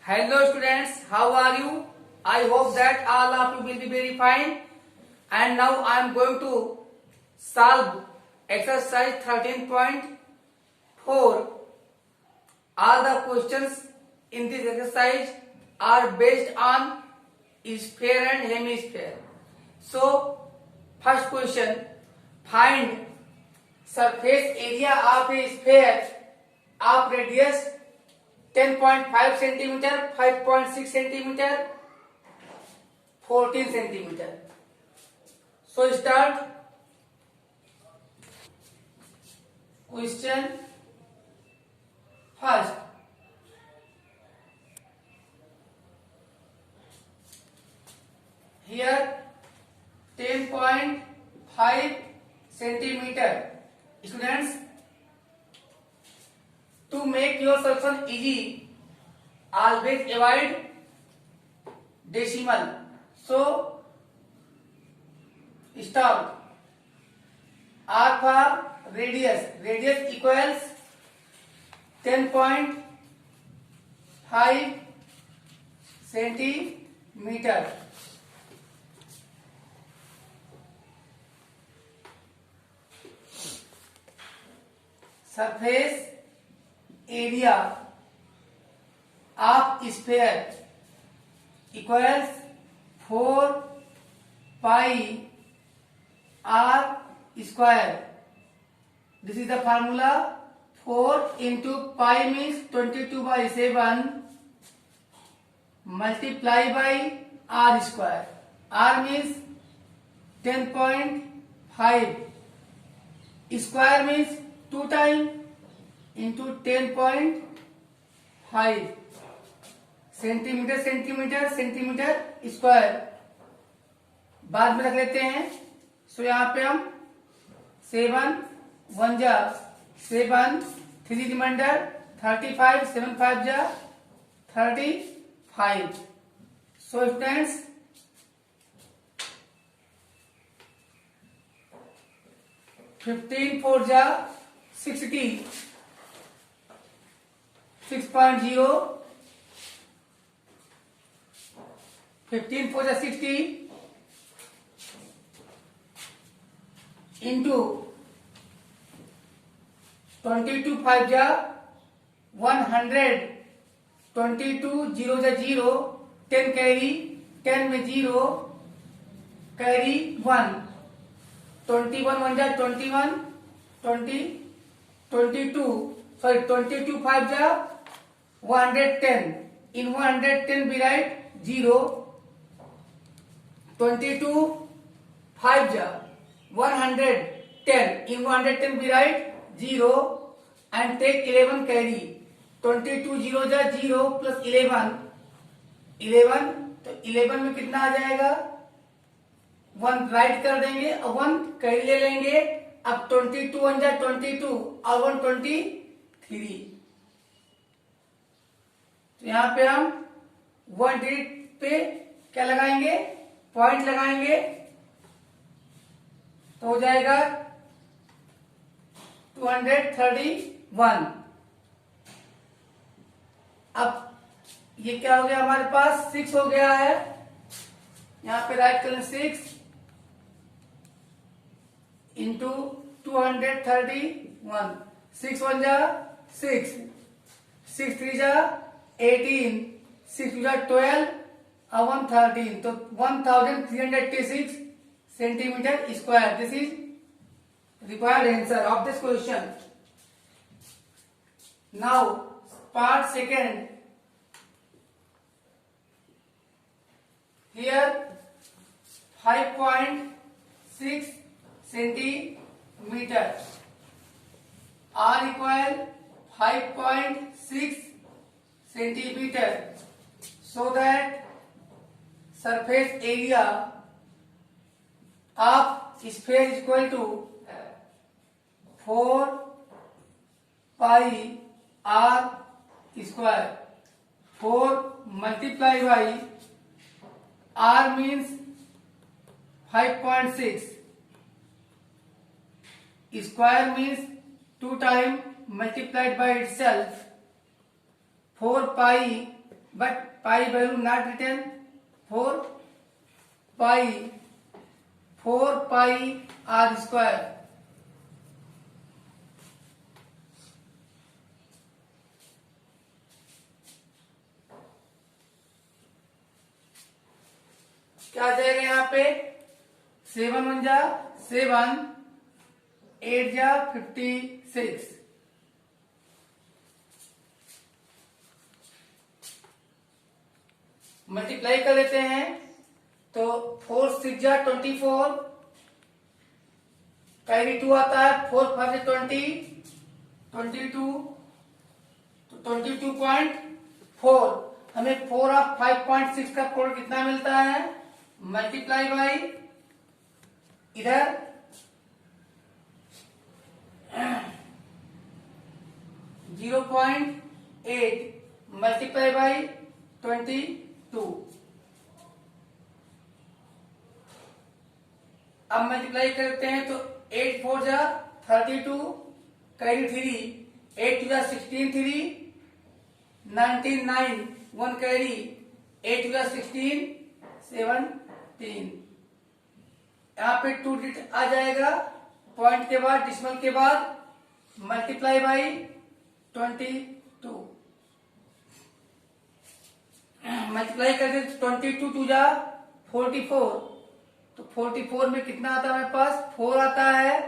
Hello students, how are you? I hope that all of you will be very fine. And now I am going to solve exercise 13.4. All the questions in this exercise are based on sphere and hemisphere. So, first question, find surface area of a sphere of radius 10.5 centimeter, 5.6 centimeter, 14 centimeter. So start. Question first. Here 10.5 centimeter. Students, to make your solution easy, always avoid decimal. So start. R for radius. Radius equals 10.5 centimeter. Surface area of sphere equals 4 pi r square. This is the formula. 4 into pi means 22/7 multiply by r square. R means 10.5. Square means 2 times into 10.5. Centimetre centimetre centimetre square बाद में रख लेते हैं. सो यहाँ पे हम 7 1 जा 7 3 reminder 35 7 5 जा 35. सो स्टूडेंट्स, फिफ्टीन 4 जा 60 6.0. 15 4 जा 60 into 22 5 जा 100. 22 0 जा 0 10 कैरी 10 में 0 कैरी 1. 21 1 जा 21 20 22 sorry 22 5 जा 110. In 110 we write 0. 22 5 जा 110. In 110 we write 0 and take 11 carry. 22 0 जा 0 plus 11 तो 11 में कितना आ जाएगा 1 राइट कर देंगे और 1 कैरी ले लेंगे. अब 22 1 जा 22 और 1 23. तो यहाँ पे हम 1 डिजिट पे क्या लगाएंगे पॉइंट लगाएंगे तो हो जाएगा 231. अब ये क्या हो गया हमारे पास 6 हो गया है. यहाँ पे राइट करें 6 इंटू 231. 6 1 जा 6 6 3 जा 18 6 2 जा 12 और 113. तो 1386 centimeter square. This is required answer of this question. Now part second. Here 5.6 centimeter. R equal 5.6 centimeter. So that surface area of sphere is equal to 4 pi r square. 4 multiply by r means 5.6. Square means 2 times multiplied by itself. 4 pi but pi value not return 4 pi are square. क्या आ जाएगा यहाँ पे 7 1 जा 7 8 जा 56। Multiply कर लेते हैं तो 4 6 जा 24, कैरी 2 आता है, 4 5 से 20 22 तो 22.4। हमें 4 और 5.6 का प्रोडक्ट कितना मिलता है, मल्टीप्लाई बाई इधर 0.8 मल्टीप्लाई बाई 22। अब मल्टीप्लाई करते हैं तो 8 4 जा 32, कैरी 3, 8 2 जा 16 3, 19 9 1 कैरी, 8 2 जा 16 17। यहाँ पे 2 डिजिट आ जाएगा, पॉइंट के बाद डिसिमल के बाद मल्टीप्लाई बाई 22। मल्टीप्लाई करके 22 2 जा 44, तो 44 में कितना आता है हमारे पास, 4 आता है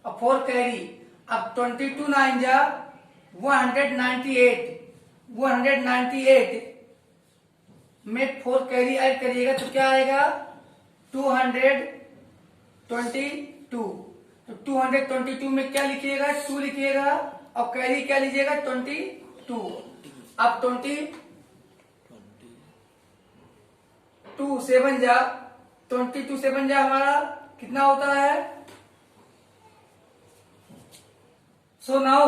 और 4 कैरी। अब 22 9 जा 198 में 4 कैरी ऐड करिएगा तो क्या आएगा 222। तो 222 में क्या लिखिएगा, 2 लिखिएगा और कैरी क्या लीजिएगा 22। अब 22 7 जा हमारा कितना होता है, सो नाउ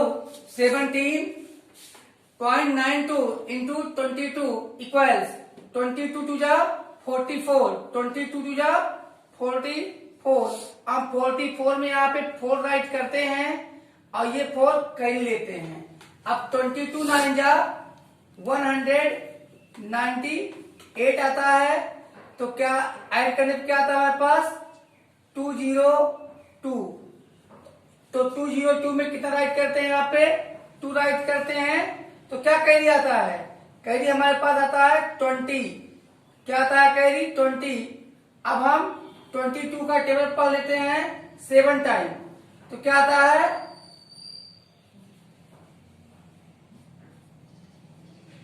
17.92 इंटू 22 इक्वल्स 22 2 जा 44, 22 2 जा 44। अब 44 में यहाँ पे 4 राइट करते हैं और ये 4 कैरी लेते हैं। अब 22 9 जा 198 आता है, तो क्या ऐड करने पे क्या आता है हमारे पास 202। तो 202 में कितना राइट करते हैं, यहाँ पे 2 राइट करते हैं तो क्या कैरी आता है, कैरी हमारे पास आता है 20। क्या आता है कैरी 20। अब हम 22 का टेबल पढ़ लेते हैं 7 टाइम, तो क्या आता है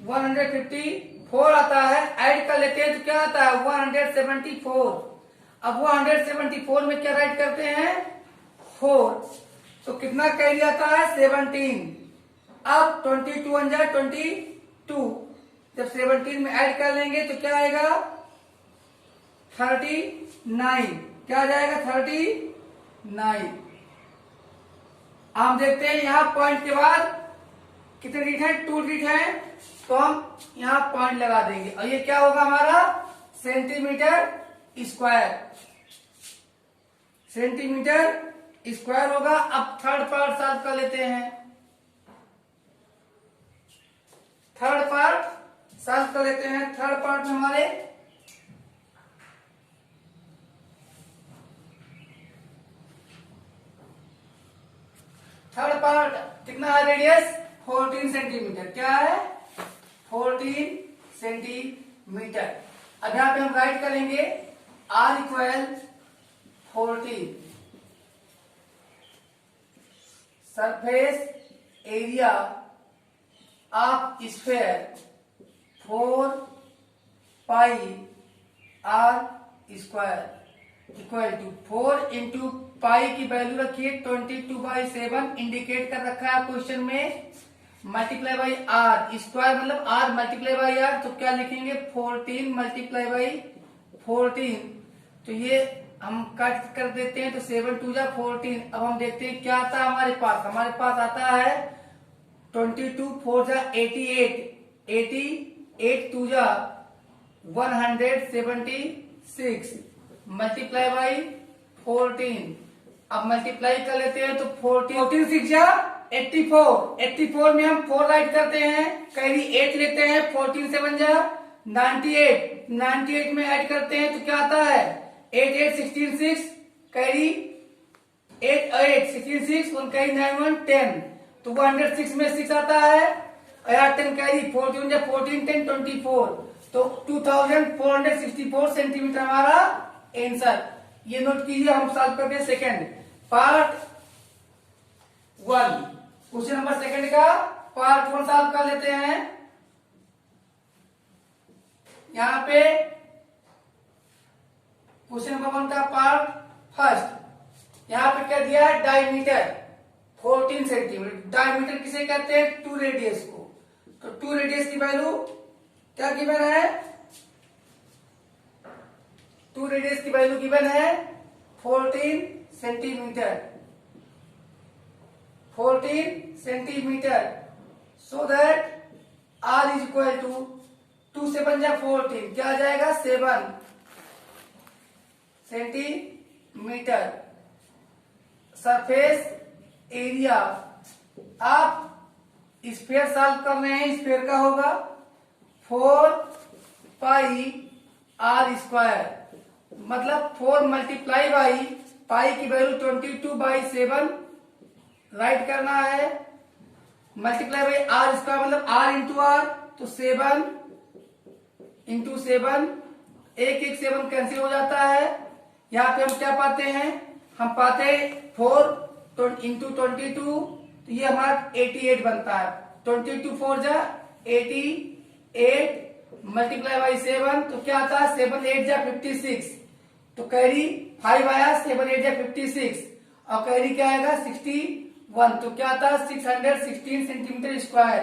154 आता है। ऐड कर लेते हैं तो क्या आता है 174। अब 174 में क्या राइट करते हैं 4, तो कितना कैरी आता है 17। अब 22 1 जा 22, जब 17 में ऐड कर लेंगे तो क्या आएगा 39। क्या आ जाएगा 39। हम देखते हैं यहाँ पॉइंट के बाद कितने डिजिट हैं, 2 डिजिट हैं, तो हम यहाँ पॉइंट लगा देंगे और ये क्या होगा हमारा सेंटीमीटर स्क्वायर होगा। अब थर्ड पार्ट सॉल्व कर लेते हैं। थर्ड पार्ट में हमारे थर्ड पार्ट कितना है, रेडियस 14 सेंटीमीटर। क्या है 14 सेंटीमीटर। अब यहाँ पे हम राइट करेंगे R equal 14, surface area of sphere 4 pi R square equal to 4 into pi की वैल्यू रखिए 22/7 इंडिकेट कर रखा है क्वेश्चन में, मल्टीप्लाई बाई आर स्क्वायर मतलब आर मल्टीप्लाई बाई आर, तो क्या लिखेंगे 14 मल्टीप्लाई बाई 14। तो ये हम कट कर देते हैं तो 7 2 जा 14। अब हम देखते हैं क्या आता है हमारे पास आता है 22 4 जा 88 2 जा 176 मल्टीप्लाई बाई 14। अब मल्टीप्लाई कर लेते हैं तो 14 6 जा 84 में हम 4 राइट करते हैं, कैरी 8 लेते हैं, 14 से बन जा 98 में ऐड करते हैं तो क्या आता है 8 8 16 6 कैरी 8 8 16 6 1 कैरी 9 1 10 तो 106 में 6 आता है और यहाँ 10 कैरी 14 14 10 24 तो 2464 सेंटीमीटर हमारा आंसर। ये नोट कीजिए। हम सॉल्व करते हैं second part 1, question number second का पार्ट 1 सॉल्व कर लेते हैं। यहाँ पे क्वेश्चन नंबर 1 का पार्ट फर्स्ट, यहाँ पे क्या दिया है डायमीटर 14 सेंटीमीटर। डायमीटर किसे कहते हैं 2 रेडियस को, तो 2 रेडियस की वैल्यू क्या गिवन है 2 रेडियस की वैल्यू गिवन है 14 centimetre 14 centimetre so that r is equal to 2 से बन जाए 14 क्या आ जाएगा 7 सेंटीमीटर। सरफेस एरिया आप स्फीयर सॉल्व कर रहे हैं, स्फीयर का होगा 4 पाई r स्क्वायर, मतलब 4 मल्टीप्लाई बाई पाई की वैल्यू 22/7 राइट करना है, मल्टीप्लाई बाई r स्क्वायर मतलब r इंटू आर, तो 7 इंटू 7 एक 7 कैंसिल हो जाता है। यहाँ पे हम क्या पाते हैं, हम पाते हैं 4 इंटू 22 तो ये हमारा 88 बनता है। 22 4 जा 88 मल्टीप्लाई बाई 7 तो क्या आता है 7 8 जा 56 तो कैरी 5 आया 7 8 जा 56 और कैरी क्या आएगा 61 तो क्या आता है 616 सेंटीमीटर स्क्वायर।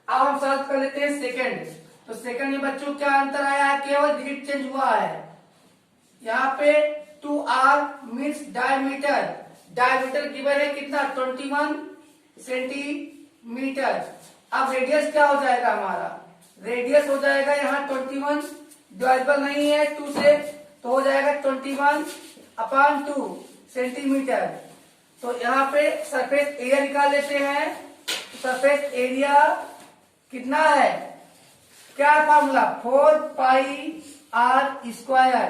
अब हम सॉल्व कर लेते हैं सेकंड। तो सेकंड में बच्चों क्या अंतर आया है, केवल डिजिट चेंज हुआ है। यहाँ पे 2r means diameter, diameter given है कितना 21 सेंटीमीटर। अब रेडियस क्या हो जाएगा हमारा, रेडियस हो जाएगा यहाँ 21 डिवाइडेबल नहीं है 2 से तो हो जाएगा 21/2 सेंटीमीटर। तो यहाँ पे सरफेस एरिया निकाल लेते हैं। सरफेस एरिया कितना है, क्या फॉर्मूला 4 पाई r स्क्वायर।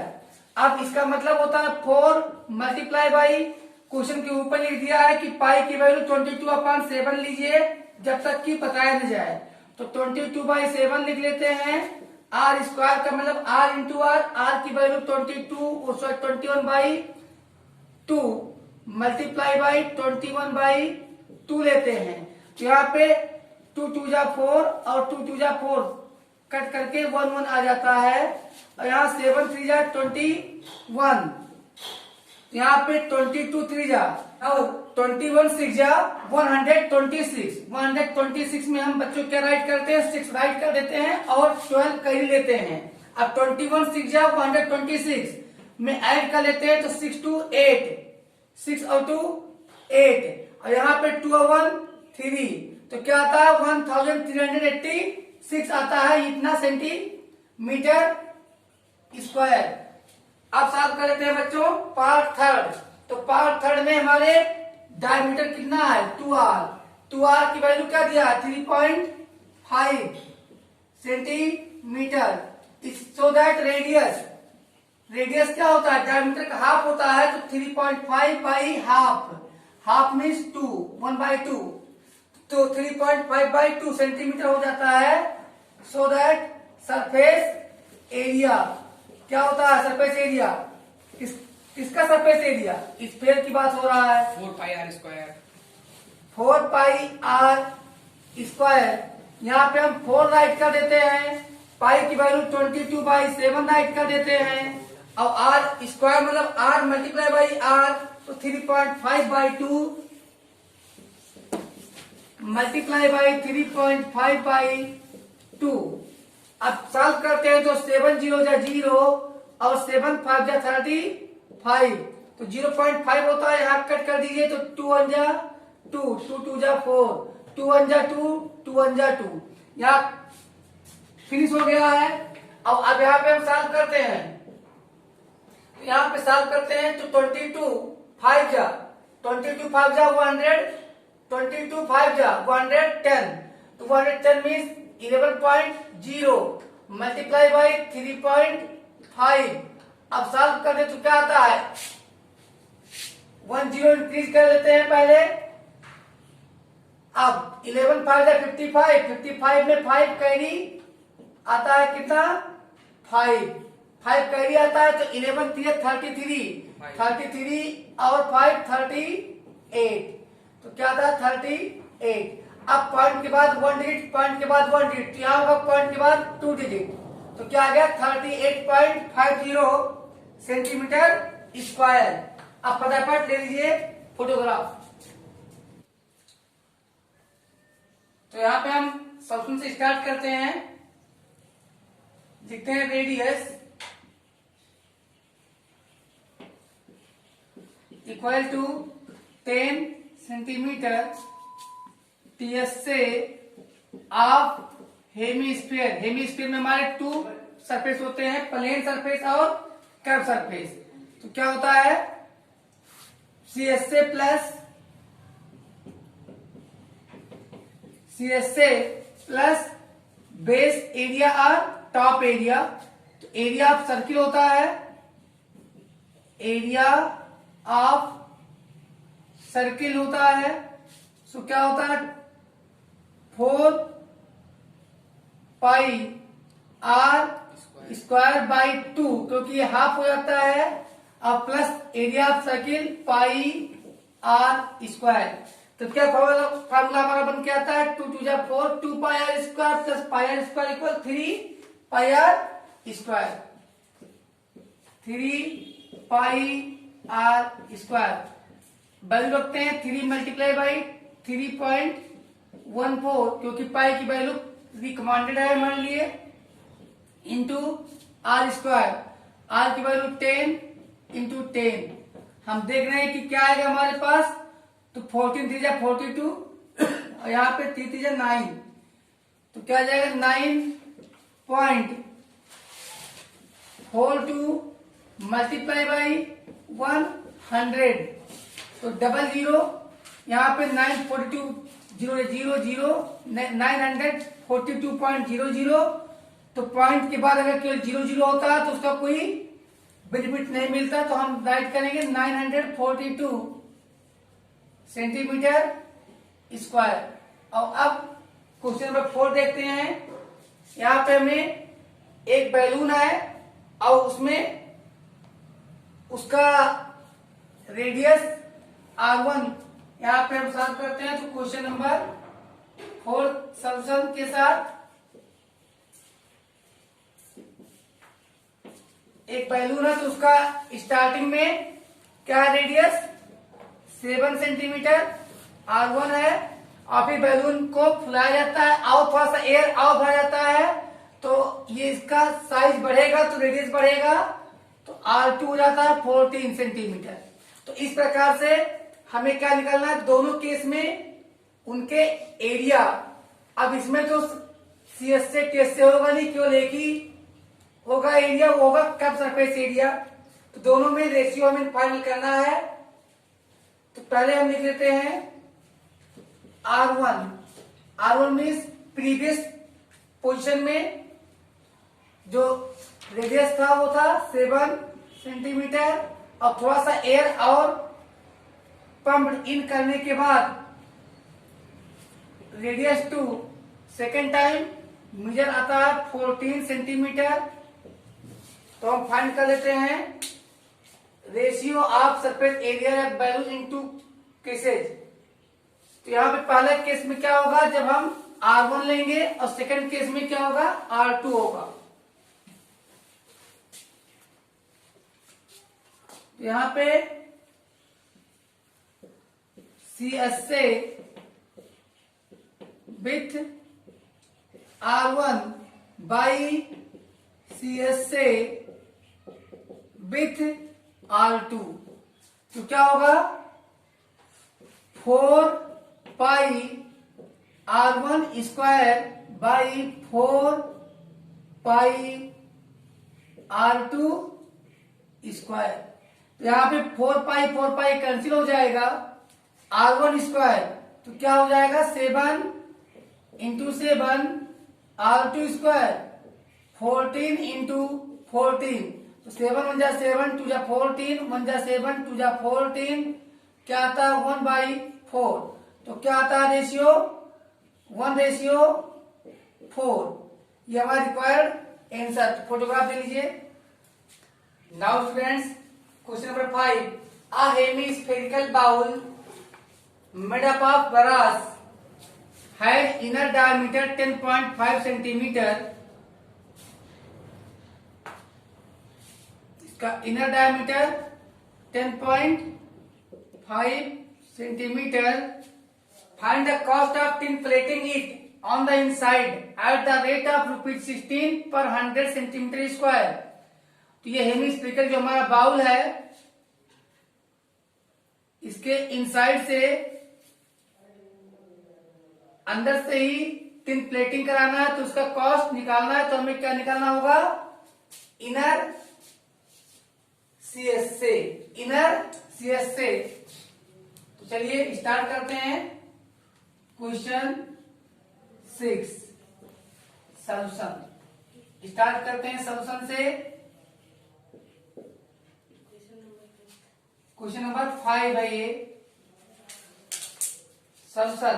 अब इसका मतलब होता है 4 मल्टीप्लाई बाई क्वेश्चन के ऊपर लिख दिया है कि पाई की वैल्यू 22/7 लीजिए जब तक कि बताया न जाए, तो 22/7 लिख लेते हैं। r स्क्वायर का मतलब r इंटू आर, r की वैल्यू 21/2 मल्टीप्लाई बाई 21/2 लेते हैं। तो यहाँ पे 2 2 जा 4 और 2 2 जा 4 कट करके 1 1 आ जाता है और यहाँ 7 3 जा 21, यहाँ पे 22 3 जा और 21 6 जा 126। 126 में हम बच्चों क्या राइट करते हैं 6 राइट कर देते हैं और 12 कैरी लेते हैं। अब 21 6 जा 126 में ऐड कर लेते हैं तो 6 2 8 6 और 2 8 और यहाँ पे 2 और 1 3 तो क्या आता है 1386 आता है इतना सेंटीमीटर स्क्वायर। अब सॉल्व कर लेते हैं बच्चों पार्ट थर्ड। तो पार्ट थर्ड में हमारे डायमीटर कितना है 2r की वैल्यू क्या दिया 3.5 सेंटीमीटर। सो दैट रेडियस क्या होता है डायमीटर का हाफ होता है तो 3.5 बाई हाफ मीन्स 2 1/2 तो 3.5/2 सेंटीमीटर हो जाता है। सो दैट सरफेस एरिया क्या होता है, सरफेस एरिया किसका सरफेस एरिया, स्फीयर की बात हो रहा है 4 pi r square 4 pi r square. यहाँ पे हम 4 राइट कर देते हैं, पाई की वैल्यू 22/7 राइट कर देते हैं और r स्क्वायर मतलब r मल्टीप्लाई बाई r तो 3.5/2 मल्टीप्लाई बाई 3.5/2। अब सॉल्व करते हैं तो 7 0 जा 0 और 7 5 जा 35 तो 0.5 होता है, यहाँ कट कर दीजिए तो 2 1 जा 2 2 2 जा 4 2 1 जा 2 2 1 जा 2 यहाँ फिनिश हो गया है। अब यहाँ पे हम सॉल्व करते हैं, यहाँ पे सॉल्व करते हैं तो 22 5 जा 100 22 5 जा 110, तो 110 मीन्स 11.0 मल्टीप्लाई बाई 3.5। अब सॉल्व कर दे तो क्या आता है, 1 0 इंक्रीज कर लेते हैं पहले। अब 11 5 जा 55, 55 में 5 कैरी आता है कितना, 5 कैरी आता है, तो 11 3 33 और 5 38, तो क्या था 38। अब पॉइंट के बाद 1 डिजिट, पॉइंट के बाद 1 डिजिट, यहाँ होगा पॉइंट के बाद 2 डिजिट, तो क्या आ गया 38.50 सेंटीमीटर स्क्वायर। अब फटाफट ले लीजिए फोटोग्राफ। तो यहाँ पे हम सॉल्यूशन से स्टार्ट करते हैं। लिखते हैं radius equal to 10 centimetre TS से ऑफ हेमीस्फीयर। हेमीस्फीयर में हमारे 2 सरफेस होते हैं, प्लेन सरफेस और कर्व सरफेस। तो क्या होता है, सीएसए प्लस बेस एरिया और टॉप एरिया। तो एरिया ऑफ सर्किल होता है, एरिया ऑफ सर्किल होता है, सो क्या होता है 4 पाई आर स्क्वायर बाई 2, क्योंकि ये हाफ हो जाता है, और plus area of circle pi are square. तो क्या फार्मूला हमारा बन के आता है 2 2 जा 4, 2 pi are square plus pi are square equal 3 pi are square, 3 pi are square. Value रखते हैं 3 मल्टीप्लाई बाई 3.14, क्योंकि पाई की वैल्यू रिकमेंडेड है हमारे लिए, इंटू आर स्क्वायर, आर की वैल्यू 10 इंटू 10। हम देख रहे हैं कि क्या आएगा हमारे पास, तो 14 3 जा 42 और यहाँ पे 3 3 जा 9, तो क्या आ जाएगा 9.42 मल्टीप्लाई बाई 100, तो 00 यहाँ पे 942 0 0 0 942.00, तो पॉइंट के बाद अगर केवल 0 0 होता है तो उसका कोई बेनिफिट नहीं मिलता, तो हम राइट करेंगे 942 सेंटीमीटर स्क्वायर। और अब क्वेश्चन नंबर 4 देखते हैं। यहाँ पे हमें एक बैलून है और उसमें उसका रेडियस R1, यहाँ पे हम सॉल्व करते हैं। तो क्वेश्चन नंबर 4 सॉल्यूशन के साथ, एक बैलून है तो उसका स्टार्टिंग में क्या रेडियस 7 सेंटीमीटर R1 है, और फिर बैलून को फुलाया जाता है और थोड़ा सा एयर और भरा जाता है, तो ये इसका साइज बढ़ेगा तो रेडियस बढ़ेगा, तो R2 हो जाता है 14 सेंटीमीटर। तो इस प्रकार से हमें क्या निकालना है, दोनों केस में उनके एरिया। अब इसमें तो सीएस से टेस्ट से होगा नहीं, केवल एक ही होगा एरिया, वो होगा कर्व सरफेस एरिया। तो दोनों में रेशियो हमें फाइनल करना है। तो पहले हम लिख लेते हैं R1 मीन्स प्रीवियस पोजीशन में जो रेडियस था वो था 7 सेंटीमीटर, और थोड़ा सा एयर और पंप इन करने के बाद रेडियस 2 सेकेंड टाइम मेजर आता है 14 सेंटीमीटर। तो हम फाइंड कर लेते हैं ratio of surface area balloon into cases. तो यहाँ पे पहले केस में क्या होगा, जब हम R1 लेंगे, और सेकंड केस में क्या होगा R2 होगा। तो यहाँ पे CSA with R1 by CSA with R2, तो क्या होगा 4 पाई R1 square by 4 pi R2 square. तो यहाँ पे 4 पाई कैंसिल हो जाएगा, R1 स्क्वायर तो क्या हो जाएगा 7 इंटू 7 R2 स्क्वायर 14 इंटू 14, तो 7 1 जा 7 2 जा 14 1 जा 7 2 जा 14, क्या आता है 1/4, तो क्या आता है रेशियो 1:4। ये हमारा रिक्वायर्ड आंसर। फोटोग्राफ ले लीजिए। Now students, question number 5, a hemispherical bowl made up of brass has inner diameter 10.5 centimeter, इसका inner diameter 10.5 centimetre. Find the cost of tin plating it on the inside at the rate of ₹16 per 100 centimetre square. तो ये hemispherical जो हमारा bowl है, इसके inside से अंदर से ही टिन प्लेटिंग कराना है, तो उसका कॉस्ट निकालना है। तो हमें क्या निकालना होगा, इनर सीएस से, इनर सीएस से। तो चलिए स्टार्ट करते हैं क्वेश्चन 6 सॉल्यूशन। स्टार्ट करते हैं सॉल्यूशन से। क्वेश्चन नंबर 5 है ये सॉल्यूशन।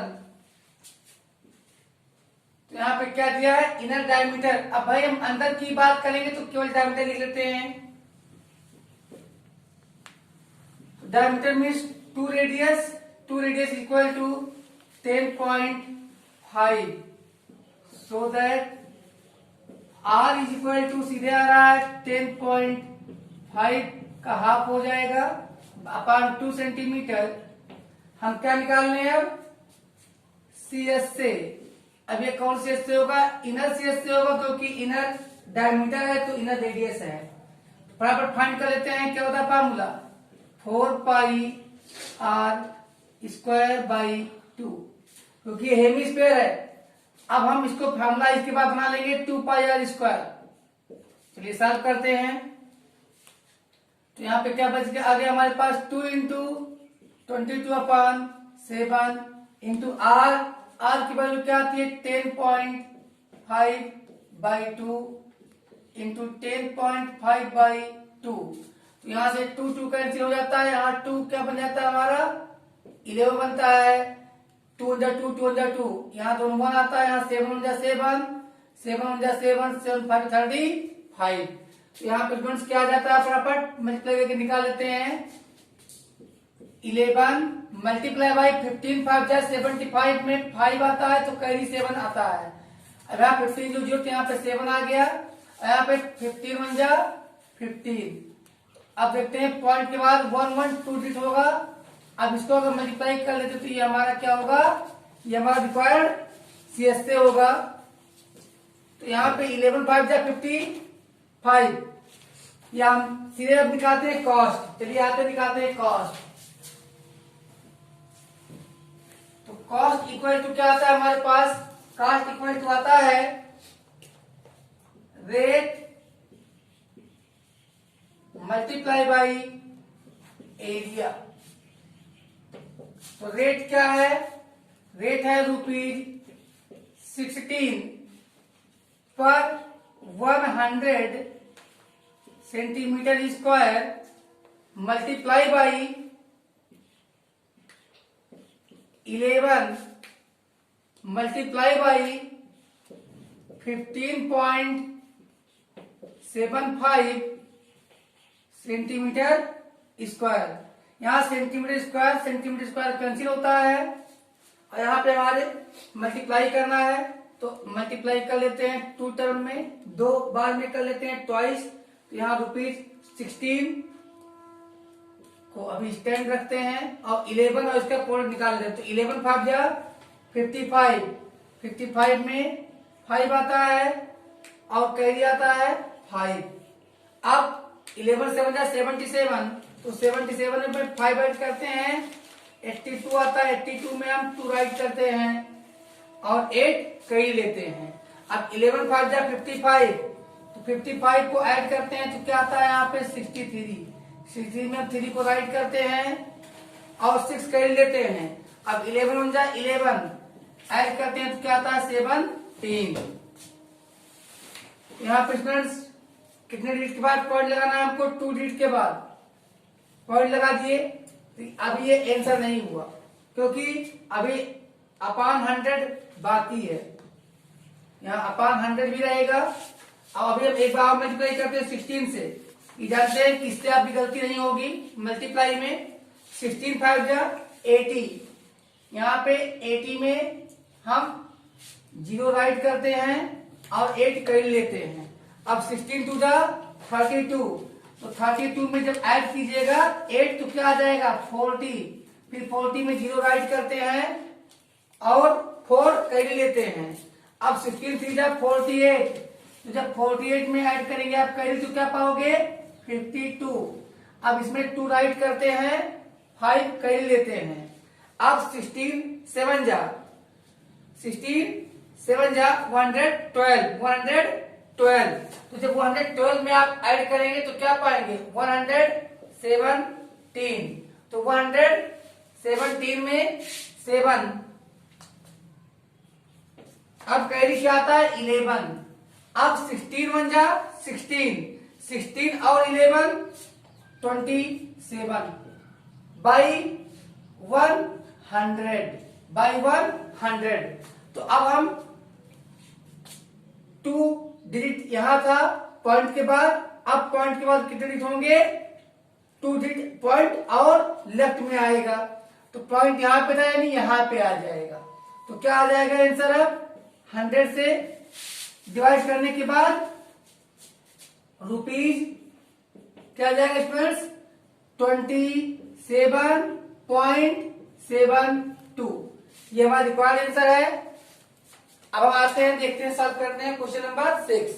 तो यहाँ पे क्या दिया है, इनर डायमीटर। अब भाई हम अंदर की बात करेंगे तो केवल डायमीटर लिख लेते हैं। Diameter means 2 radius, 2 radius equal to 10.5, so that R is equal to सीधे आ रहा है 10.5 का हाफ हो जाएगा अपॉन 2 सेंटीमीटर। हम क्या निकालने हैं अब, CS से। अब ये कौन CS से होगा, इनर CS से होगा, क्योंकि इनर डायमीटर है तो इनर रेडियस है। फटाफट फाइंड कर लेते हैं। क्या होता है फार्मूला, 4πr स्क्वायर बाई 2, क्योंकि हेमिस्फीयर है। अब हम इसको फार्मूला इसके बाद बना लेंगे 2πr स्क्वायर। चलिए सॉल्व करते हैं। तो यहाँ पे क्या बच गया, आगे हमारे पास 2 इंटू 22/7 इंटू R की वैल्यू क्या आती है 10.5/2 इंटू 10.5/2। तो यहाँ से 2 कैंसिल हो जाता है, यहाँ 2 क्या बन जाता है हमारा 11 बनता है। 2 1 2 2 1 2, यहाँ दोनों 1 आता है, यहाँ 7 1 7 7 1 7 7 5 35। तो यहाँ पे स्टूडेंट्स क्या आ जाता है, फटाफट मल्टीप्लाई करके निकाल लेते हैं। 11 मल्टीप्लाई बाई 15 5 जा 75 में 5 आता है तो कैरी 7 आता है। अब यहाँ 15 जो जीरो यहाँ पे 7 आ गया, यहाँ पे 15 1 जा 15। अब देखते हैं पॉइंट के बाद 1 1 2 डिजिट होगा। अब इसको अगर मल्टीप्लाई कर लेते तो ये हमारा क्या होगा, ये हमारा रिक्वायर्ड CS से होगा। तो यहाँ पे 11 5 जा 55, या हम सीधे अब निकालते हैं कॉस्ट। चलिए यहाँ पे निकालते हैं कॉस्ट। तो कॉस्ट इक्वल टू क्या आता है हमारे पास, कॉस्ट इक्वल टू आता है रेट मल्टीप्लाई बाई एरिया। तो रेट क्या है, रेट है ₹16 पर 100 centimetre square multiply by 11 multiply by 15.75 centimetre square. यहाँ सेंटीमीटर स्क्वायर कैंसिल होता है, और यहाँ पे हमारे मल्टीप्लाई करना है। तो मल्टीप्लाई कर लेते हैं 2 टर्म में, 2 बार में कर लेते हैं ट्वाइस। तो यहाँ ₹16 को अभी स्टैंड रखते हैं, और 11 और इसका प्रोडक्ट निकाल लेते हैं। तो 11 5 जा 55, 55 में 5 आता है और कैरी आता है 5। अब 11 7 जा 77, तो 77 में 5 ऐड करते हैं 82 आता है। 82 में हम 2 राइट करते हैं और 8 कैरी लेते हैं। अब 11 5 जा 55, तो 55 को ऐड करते हैं तो क्या आता है यहाँ पे 63 में हम 3 को राइट करते हैं और 6 कैरी लेते हैं। अब 11 वन जा 11, ऐड करते हैं तो क्या आता है 17। यहाँ पे स्टूडेंट्स कितने डिजिट के बाद पॉइंट लगाना है हमको, 2 डिजिट के बाद पॉइंट लगा दिए। तो अब ये आंसर नहीं हुआ क्योंकि अभी अपान 100 बाकी है, यहाँ अपान 100 भी रहेगा। अब अभी हम एक बार मल्टीप्लाई करते हैं 16 से, ये जानते हैं किससे आपकी गलती नहीं होगी मल्टीप्लाई में। 16 5 जा 80, यहाँ पे 80 में हम 0 राइट करते हैं और 8 कर लेते हैं। अब 16 2 जा 32, तो 32 में जब ऐड कीजिएगा 8 तो क्या आ जाएगा 40, फिर 40 में 0 राइट करते हैं और 4 कर लेते हैं। अब 16 3 जा 48, तो जब 48 में ऐड करेंगे आप कैरी तो क्या पाओगे 52। अब इसमें 2 राइट करते हैं, 5 कैरी लेते हैं। अब 16 7 जा 112, तो जब 112 में आप ऐड करेंगे तो क्या पाएंगे 117, तो 117 में 7, अब कैरी क्या आता है 11। अब 16 1 जा 16 और 11 27 बाई 100। तो अब हम 2 डिजिट यहां था पॉइंट के बाद, अब पॉइंट के बाद कितने डिजिट होंगे 2 डिजिट पॉइंट और लेफ्ट में आएगा, तो पॉइंट यहां पे था यानी यहां पे आ जाएगा। तो क्या आ जाएगा आंसर, अब 100 से डिवाइड करने के बाद रुपीज क्या आ जाएगा स्टूडेंट्स 27.72, ये हमारा रिक्वायर्ड आंसर है। अब हम आते हैं देखते हैं सॉल्व करते हैं question number 6।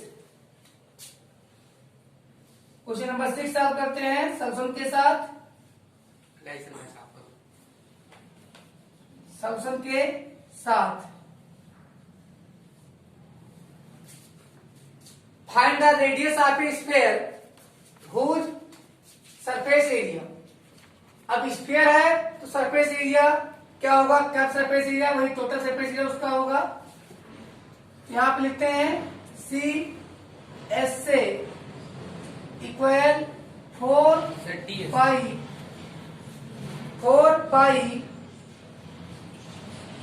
Question number 6 solve करते हैं सॉल्यूशन के साथ, सॉल्यूशन के साथ। Find the radius of a sphere whose surface area. अब स्फीयर है तो सरफेस एरिया क्या होगा, क्या सरफेस एरिया वही टोटल सरफेस एरिया उसका होगा। यहां पे लिखते हैं सी एस से इक्वल 4 पाई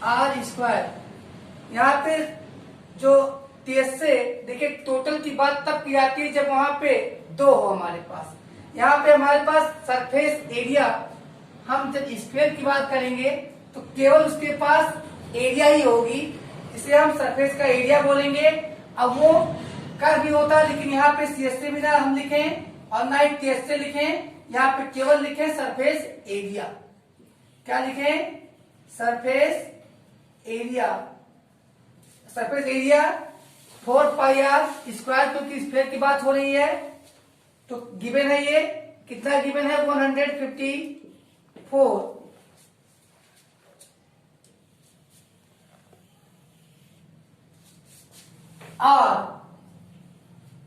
आर स्क्वायर। यहाँ पे जो टीएस से देखिए टोटल की बात तब की आती है जब वहां पे 2 हो हमारे पास। यहाँ पे हमारे पास सरफेस एरिया, हम जब स्फीयर की बात करेंगे तो केवल उसके पास एरिया ही होगी, इसे हम सरफेस का एरिया बोलेंगे। अब वो कर भी होता है लेकिन यहाँ पे सीएस से भी ना हम लिखें और ना ही टीएस से लिखें, यहाँ पे केवल लिखें सरफेस एरिया। क्या लिखें surface area. Surface area 4 pi are square, क्योंकि स्फीयर की बात हो रही है तो गिवन है ये कितना गिवन है 154।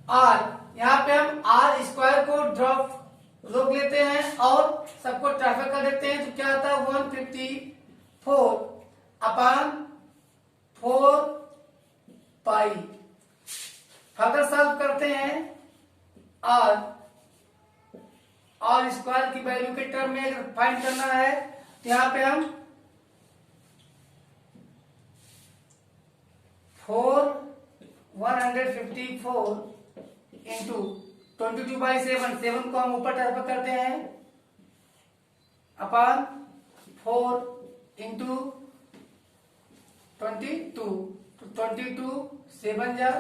आर यहाँ पे हम आर स्क्वायर को रोक लेते हैं और सबको ट्रांसफर कर देते हैं, तो क्या आता है 154 अपान 4 पाई। फर्दर सॉल्व करते हैं आर स्क्वायर की वैल्यू के टर्म में अगर फाइंड करना है तो यहाँ पे हम 154 इंटू 22/7, 7 को हम ऊपर ट्रांसफर करते हैं अपान 4 इंटू 22, तो 22 7 जा,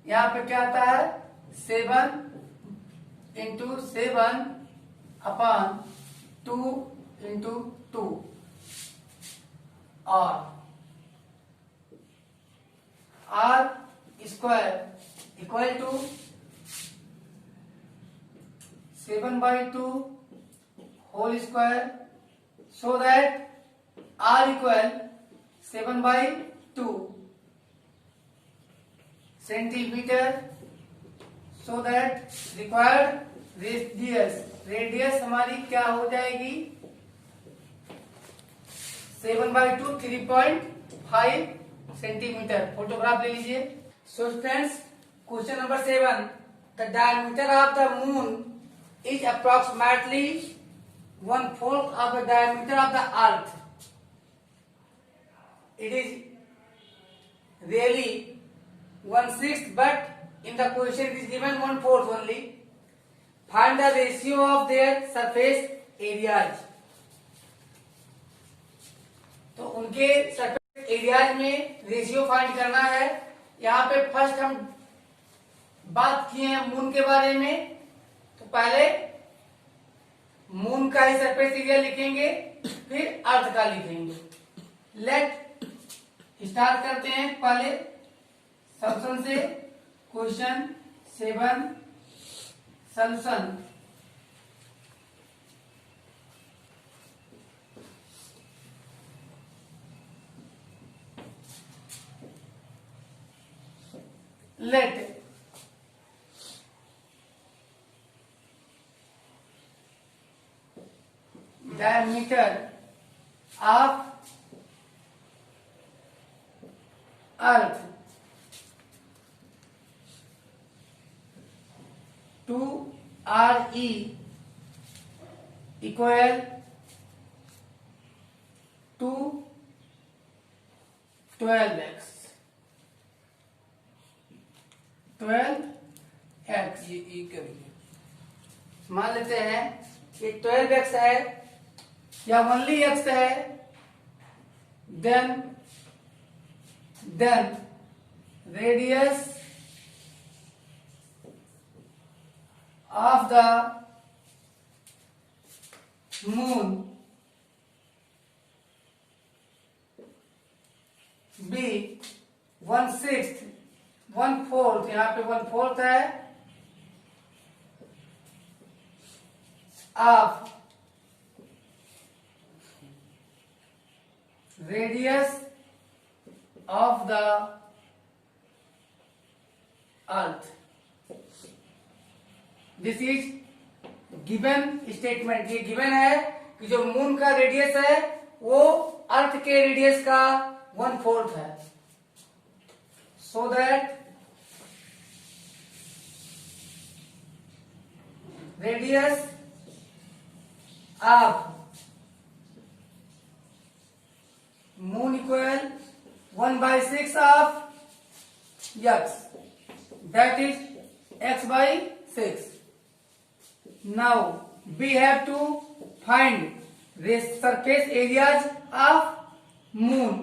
यहाँ पे क्या आता है 7 into 7 upon 2 into 2 R square equal to 7/2 whole square, so that R equal 7/2 centimetre, so that required radius हमारी क्या हो जाएगी 7/2 3.5 सेंटीमीटर। फोटोग्राफ ले लीजिए। So friends, question number 7, the diameter of the moon is approximately 1/4 of the diameter of the earth. It is really 1/6, but in the question it is given 1/4 only. Find the ratio of their surface areas. तो उनके surface areas में ratio find करना है। यहाँ पे first हम बात किए हैं मून के बारे में, तो पहले मून का ही सरफेस एरिया लिखेंगे, फिर अर्थ का लिखेंगे। लेट स्टार्ट करते हैं पहले सॉल्यूशन से। Question 7 solution. Let diameter of earth to RE equal to 12x। 12x ये करिए, मान लेते हैं कि 12x है या ओनली x है, then radius of the moon be 1/6, 1/4, यहाँ पे 1/4 है, of radius of the earth। This is given statement. ये गिवन है कि जो मून का रेडियस है वो अर्थ के रेडियस का 1/4 है। So that radius of moon equal 1/6 of x, that is x/6। Now we have to find the surface areas of moon।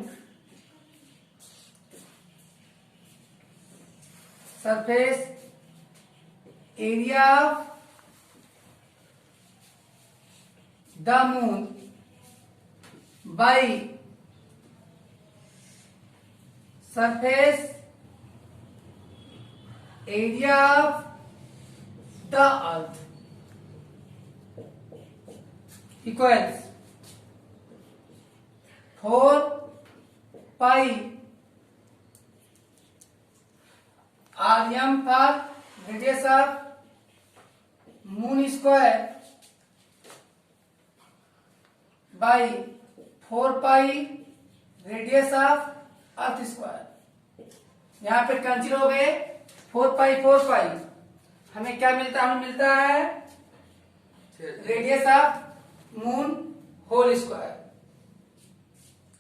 Surface area of the moon by surface area of the earth equals 4 pi rm for radius of moon square by 4 pi radius of earth square. यहाँ पे cancel हो गए 4 पाई 4 पाई। हमें क्या मिलता है? हमें मिलता है radius of moon whole square.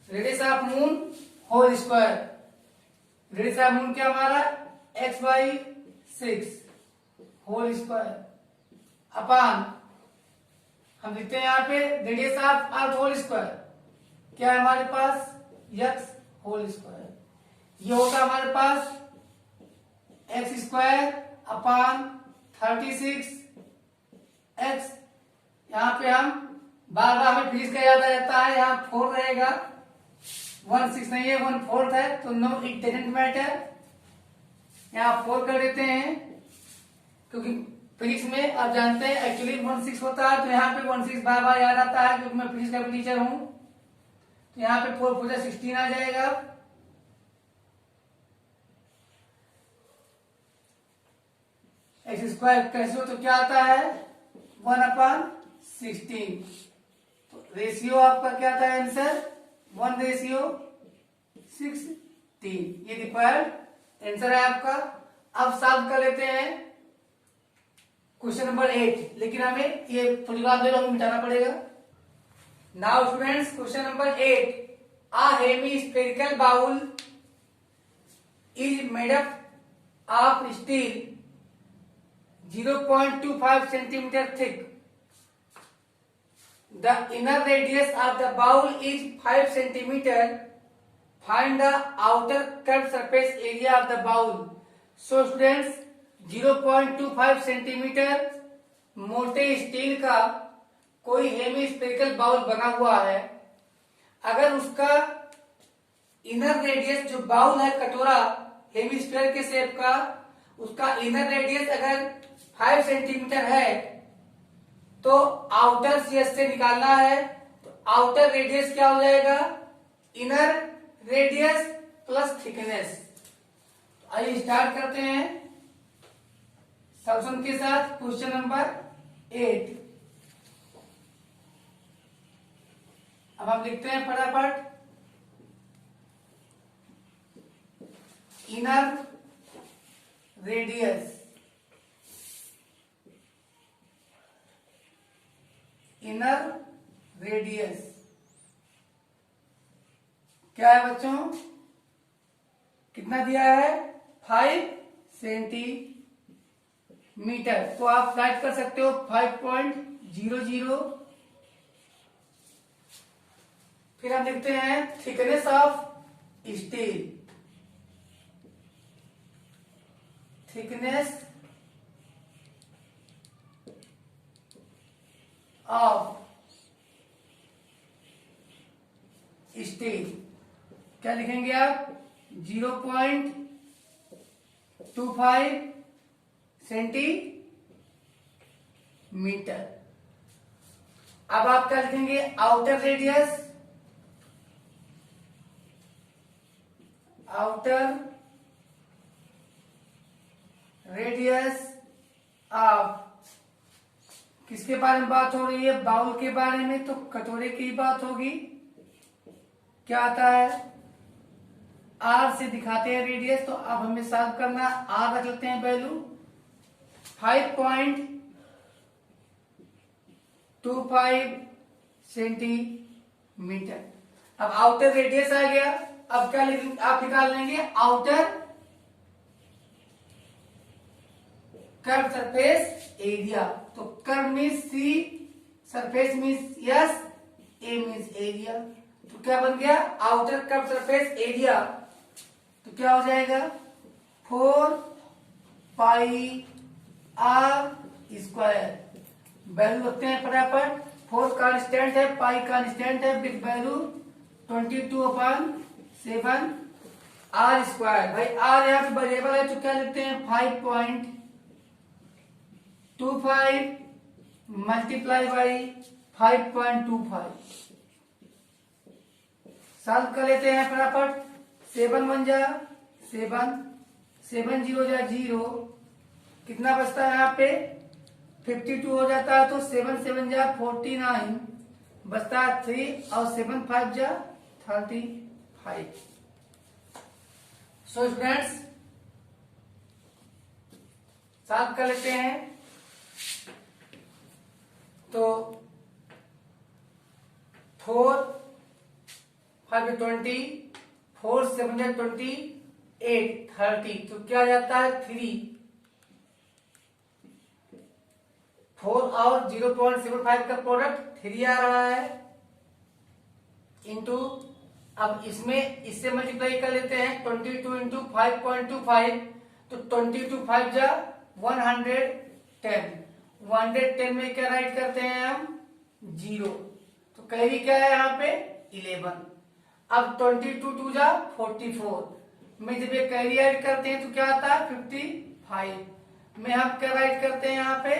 Radius of moon whole square. Radius of moon क्या हमारा? x/6 होल स्क्वायर अपान, हम लिखते हैं यहाँ पे radius of earth whole square. क्या है हमारे पास? x whole square. ये होगा हमारे पास x² अपान 36 x। यहाँ पे हम बार बार हमें फिजिक्स का याद आ जाता है, यहाँ 4 रहेगा, 1/6 नहीं है 1/4 है, तो नो इट डजंट मैटर। यहाँ 4 कर देते हैं क्योंकि फिजिक्स में आप जानते हैं एक्चुअली 1/6 होता है, तो यहाँ पे 1/6 बार बार याद आता है क्योंकि मैं फिजिक्स का भी टीचर हूं। तो यहाँ पे 4 4 16 आ जाएगा। x² कैसे हो तो क्या आता है? 1/16। तो रेशियो आपका क्या आता है? आंसर 1:16। ये रिक्वायर्ड आंसर है आपका। अब सॉल्व कर लेते हैं क्वेश्चन नंबर 8, लेकिन हमें ये फुलग्राफ जो हमें मिटाना पड़ेगा। Now students, question number 8, a hemispherical bowl is made up of steel 0.25 centimeter thick. The inner radius of the bowl is 5 centimeter. Find the outer curved surface area of the bowl. So students, 0.25 centimetre मोटे steel का कोई hemispherical bowl बना हुआ है। अगर उसका inner radius, जो bowl है कटोरा हेमिस्फेयर के शेप का, उसका इनर रेडियस अगर 5 सेंटीमीटर है तो आउटर सीएस से निकालना है। तो आउटर रेडियस क्या हो जाएगा? Inner radius plus thickness. आइए स्टार्ट करते हैं सॉल्यूशन के साथ। क्वेश्चन नंबर 8, अब हम लिखते हैं फटाफट। इनर रेडियस, इनर रेडियस क्या है बच्चों? कितना दिया है? 5 सेंटीमीटर। तो आप राइट कर सकते हो 5.00। फिर हम लिखते हैं thickness of steel, thickness of steel क्या लिखेंगे आप? 0.25 सेंटीमीटर। अब आप क्या लिखेंगे? Outer radius, outer radius of, किसके बारे में बात हो रही है? बाउल के बारे में, तो कटोरे की बात होगी। क्या आता है? आर से दिखाते हैं रेडियस। तो अब हमें सॉल्व करना, आर रख लेते हैं वैल्यू 5.25 सेंटीमीटर। अब आउटर रेडियस आ गया। अब क्या आप निकाल लेंगे? Outer curve surface area. तो कर्व मीन्स सी, सरफेस मीन्स यस, ए मीन्स एरिया। तो क्या बन गया? Outer curve surface area. तो क्या हो जाएगा? 4 पाई आर स्क्वायर। वैल्यू रखते हैं फटाफट। 4 कांस्टेंट है, पाई कांस्टेंट है, बिग वैल्यू 22/7 आर स्क्वायर। भाई आर यहाँ पे वेरिएबल है तो क्या लिखते हैं? 5.25 मल्टीप्लाई बाई 5.25। सॉल्व कर लेते हैं फटाफट। 7 1 जा 7, 7 0 जा 0, कितना बचता है यहाँ पे? 52 हो जाता है। तो 7 7 जा 49, बचता है 3 और 7 5 जा 35। सो स्टूडेंट्स, सॉल्व कर लेते हैं। तो 4 5 20, 4 7 28, 30। तो क्या जाता है? 3, 4 और 0.75 का प्रोडक्ट 3 आ रहा है, इंटू, अब इसमें इससे मल्टीप्लाई कर लेते हैं। 22 इंटू 5.25, तो 22 5 जा 110। 110 में क्या राइट करते हैं हम? 0। तो कैरी क्या है यहाँ पे? 11। अब 22 2 जा 44 में जब ये कैरी ऐड करते हैं तो क्या आता है? 55 में हम क्या राइट करते हैं यहाँ पे?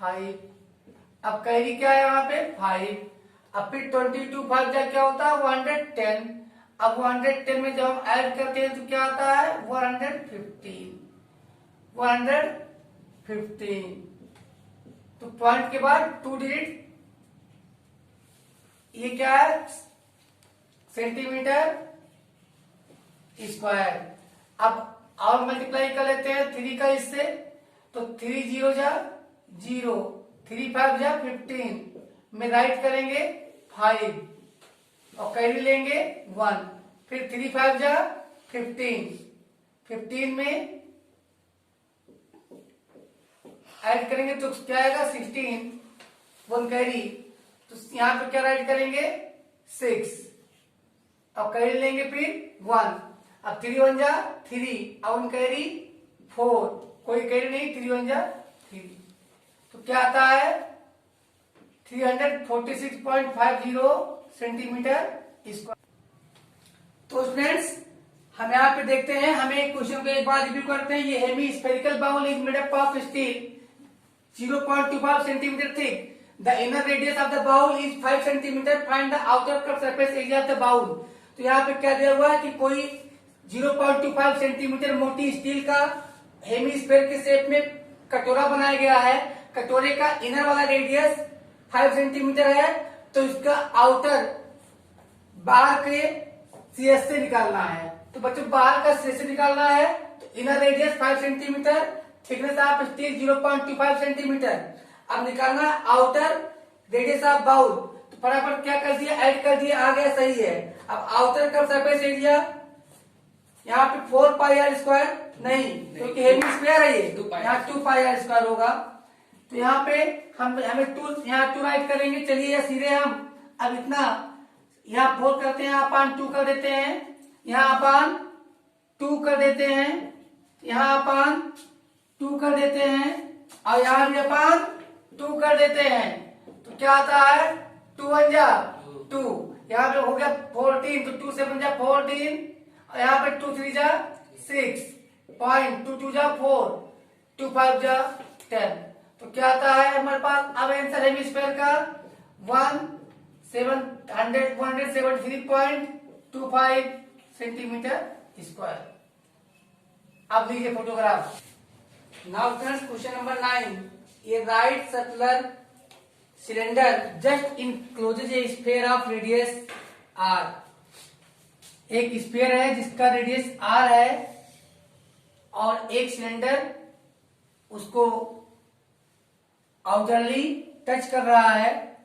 5। अब कैरी क्या है यहाँ पे? 5। अब फिर 22 5 जा क्या होता है? 110। अब 110 में जब हम ऐड करते हैं तो क्या आता है? 115। 115। तो पॉइंट के बाद 2 डिजिट, ये क्या है? Centimetre square. अब और मल्टीप्लाई कर लेते हैं 3 का इससे, तो 3 जीरो जा 0, 3 5 जा 15 में राइट करेंगे 5 और कैरी लेंगे 1, फिर 3 5 जा 15, 15 में ऐड करेंगे तो क्या आएगा 16, 1 कैरी, तो यहां पे क्या राइट करेंगे 6 और कैरी लेंगे फिर 1, अब 3 1 जा 3 और 1 कैरी 4, कोई कैरी नहीं, 3 1 जा 3, तो क्या आता है 346.50 सेंटीमीटर स्क्वायर। तो स्टूडेंट्स हम यहाँ पे देखते हैं, हमें क्वेश्चन को एक बार रिव्यू करते हैं। ये hemispherical bowl is made up of steel 0.25 centimetre thick. The inner radius of the bowl is 5 centimetre. Find the outer curve surface area of the bowl. तो यहाँ पे क्या दिया हुआ है कि कोई 0.25 सेंटीमीटर मोटी स्टील का हेमीस्फेयर के शेप में कटोरा बनाया गया है। कटोरे का इनर वाला रेडियस 5 सेंटीमीटर है, तो इसका आउटर बाहर के सीएस से निकालना है। तो बच्चों बाहर का सीएस से निकालना है, तो inner radius 5 centimetre, thickness of steel 0.25 centimetre. अब निकालना आउटर रेडियस ऑफ बाउल, तो फटाफट क्या कर दिया, ऐड कर दिया, आ गया, सही है। अब आउटर का सरफेस एरिया यहाँ पे 4 पाई आर स्क्वायर नहीं, क्योंकि हेमीस्फीयर है ये, यहाँ 2 पाई आर स्क्वायर होगा। तो यहाँ पे हमें 2 राइट करेंगे। चलिए या सीधे हम अब इतना यहाँ 4 करते हैं, अपान 2 कर देते हैं, यहाँ अपान 2 कर देते हैं, यहाँ अपान 2 कर देते हैं, और यहाँ भी अपान 2 कर देते हैं। तो क्या आता है 2 1 जा 2, यहाँ पे हो गया 14, तो 2 7 जा 14, और यहाँ पे 2 3 जा 6, 2 2 जा 4, 2 5 जा 10। तो क्या आता है हमारे पास अब आंसर हेमीस्फीयर का 173.25 सेंटीमीटर स्क्वायर। अब लीजिए photograph. Now friends question number 9, a right circular cylinder just encloses a sphere of radius r। एक स्फीयर है जिसका रेडियस r है और एक सिलेंडर उसको आउटरली टच कर रहा है,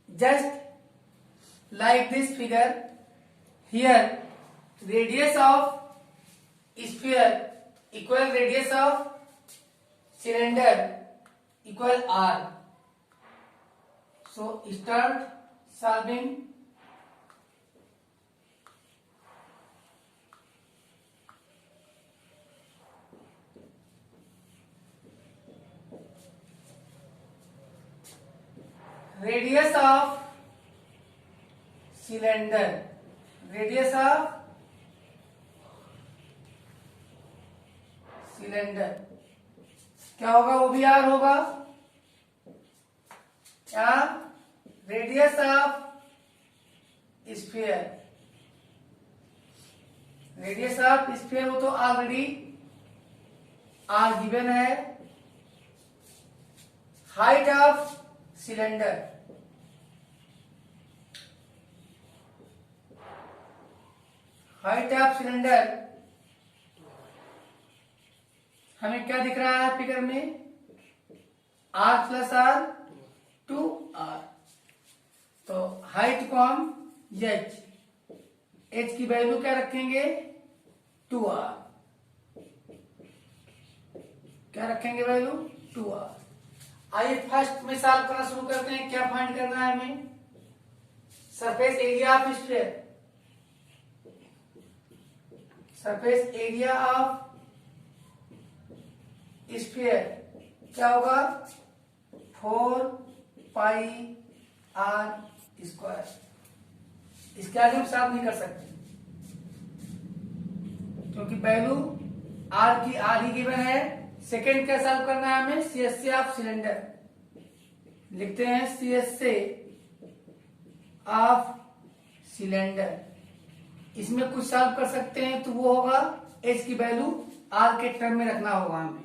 just like this figure. Here radius of sphere equal radius of cylinder equal r। So start solving. Radius of cylinder, radius of cylinder क्या होगा, वो भी r होगा। क्या radius of sphere, radius of sphere वो तो ऑलरेडी आर गिवन है। Height of cylinder, height of cylinder हमें क्या दिख रहा है फिगर में, r प्लस r 2r। तो हाइट को हम h की वैल्यू क्या रखेंगे 2r, क्या रखेंगे वैल्यू 2r। आइए फर्स्ट में सॉल्व करना शुरू करते हैं। क्या फाइंड करना है हमें, surface area of sphere, surface area of sphere क्या होगा 4 पाई आर स्क्वायर। इसके आगे हम सॉल्व नहीं कर सकते क्योंकि वैल्यू आर की आर ही गिवन है। सेकेंड क्या सॉल्व करना है हमें, सीएससी ऑफ सिलेंडर, लिखते हैं सीएससी ऑफ सिलेंडर। इसमें कुछ सॉल्व कर सकते हैं तो वो होगा एच की वैल्यू आर के टर्म में रखना होगा हमें।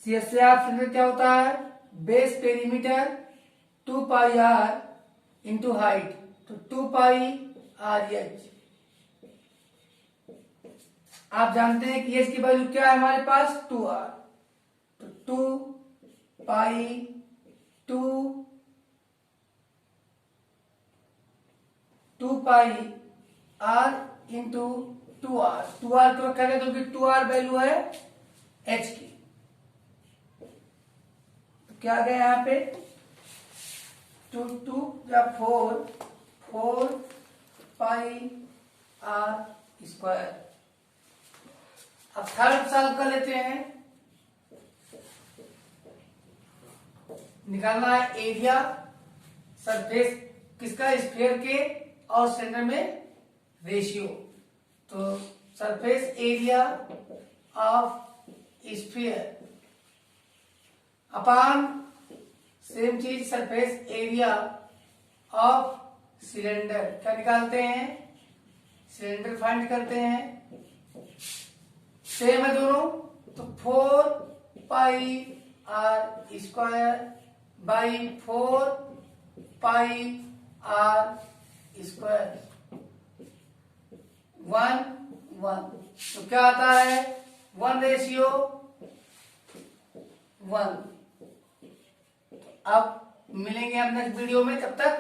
सीएससी ऑफ सिलेंडर क्या होता है, base perimeter 2 pi R into height तो 2 पाई आर एच। आप जानते हैं कि एच की वैल्यू क्या है हमारे पास 2r, तो 2 पाई 2 पाई r इंटू 2r। 2r क्यों करें, क्योंकि 2r वैल्यू है h की। तो क्या आ गया यहाँ पे 2 या 4 पाई r स्क्वायर। अब थर्ड सॉल्व कर लेते हैं। निकालना है एरिया सरफेस किसका, स्फीयर के और सेंटर में रेशियो। तो surface area of sphere upon same चीज सरफेस एरिया ऑफ सिलेंडर। क्या निकालते हैं, सिलेंडर फाइंड करते हैं। सेम है दोनों, तो 4 pi are square by 4 pi are square 1 तो क्या आता है 1:1। अब मिलेंगे हम नेक्स्ट वीडियो में, तब तक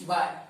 बाय।